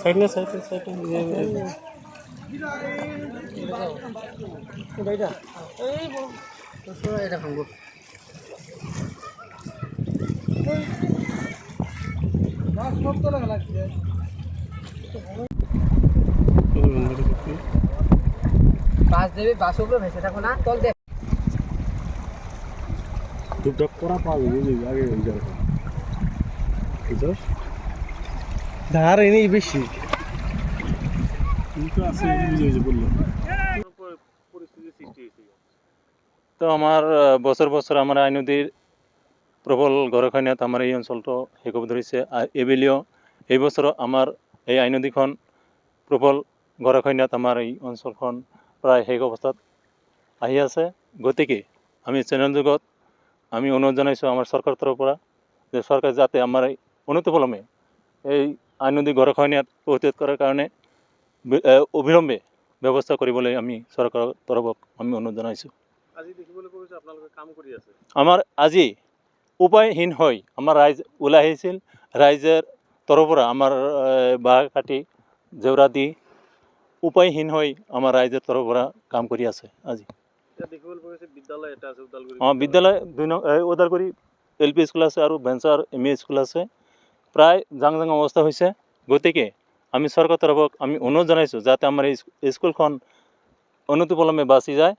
Side না side side এটা ভাঙবো বাস দেবে বাস উপরে ভেসে থাকো না তল দে টুকটাক করা পাবে বুঝলি আগে ওই জায়গাটা বুঝছস ধার এনেই বেশি কিন্তু আছে বুঝে বুঝে বললো পরিস্থিতি সৃষ্টি হয়েছে। তো আমার বছর বছর আমার আই নদীর প্রবল গৰখহনীয়াত আমাৰ এই অঞ্চলটো শেষ হ'ব ধৰিছে এইবেলিও এই বছৰ আমাৰ এই আই নদীখন প্ৰবল গৰখহনীয়াত আমাৰ এই অঞ্চলখন প্ৰায় শেষ অৱস্থাত আহি আছে। গতিকে আমি চেনেল যুগত আমি অনুৰোধ জনাইছোঁ আমাৰ চৰকাৰৰ তৰফৰ পৰা যে চৰকাৰে যাতে আমাৰ এই অনতিপলমে এই আই নদী গৰখহনীয়াত প্ৰতিৰোধ কৰাৰ কাৰণে অবিলম্বে ব্যৱস্থা কৰিবলৈ আমি চৰকাৰৰ তৰফক আমি অনুৰোধ জনাইছোঁ। আজি দেখিবলৈ পাইছোঁ আপোনালোকে কাম কৰি আছে। আমাৰ আজি উপায়হীন হৈ আমাৰ ৰাইজ ওলাই আহিছিল। ৰাইজৰ তৰফৰ পৰা আমাৰ বাঁহ কাটি জেওৰা দি উপায়হীন হৈ আমাৰ ৰাইজৰ তৰফৰ পৰা কাম কৰি আছে। আজি দেখিবলৈ পাইছে বিদ্যালয় এটা আছে ওদালগুৰি। বিদ্যালয় ওদালগুৰি LP স্কুল আছে আৰু ভেঞ্চাৰ ME স্কুল আছে। প্ৰায় জাং জাং অৱস্থা হৈছে। গতিকে আমি চৰকাৰৰ তৰফক আমি অনুৰোধ জনাইছোঁ যাতে আমাৰ এই স্কুলখন অনতিপলমে বাচি যায়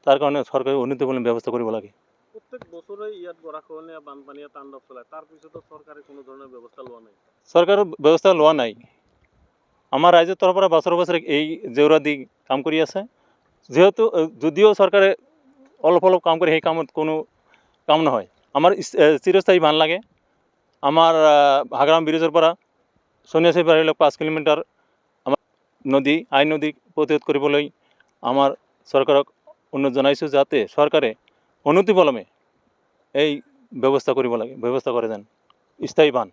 তাৰ কাৰণে চৰকাৰে অনতিপলমে ব্যৱস্থা কৰিব লাগে। প্ৰত্যেক বছৰে ইয়াত গৰাখহনীয়া বানপানীয়ে তাণ্ডৱ চলায়, তাৰপিছতো চৰকাৰে কোনো ধৰণৰ ব্যৱস্থা লোৱা নাই। চৰকাৰৰ ব্যৱস্থা লোৱা নাই। আমাৰ ৰাইজৰ তৰফৰ পৰা বছৰে বছৰে এই জেওৰা দি কাম কৰি আছে। যিহেতু যদিও চৰকাৰে অলপ অলপ কাম কৰে সেই কামত কোনো কাম নহয়। আমাৰ চিৰস্থায়ী বান লাগে। আমাৰ হাগ্ৰাম ব্ৰিজৰ পৰা সন্যাসী বাৰীলৈ 5 কিলোমিটাৰ আমাৰ নদী আই নদী প্ৰতিৰোধ কৰিবলৈ আমাৰ চৰকাৰক অনুৰোধ জনাইছোঁ যাতে চৰকাৰে অনতিপলমে এই ব্যৱস্থা কৰিব লাগে, ব্যৱস্থা কৰে যেন স্থায়ী বান।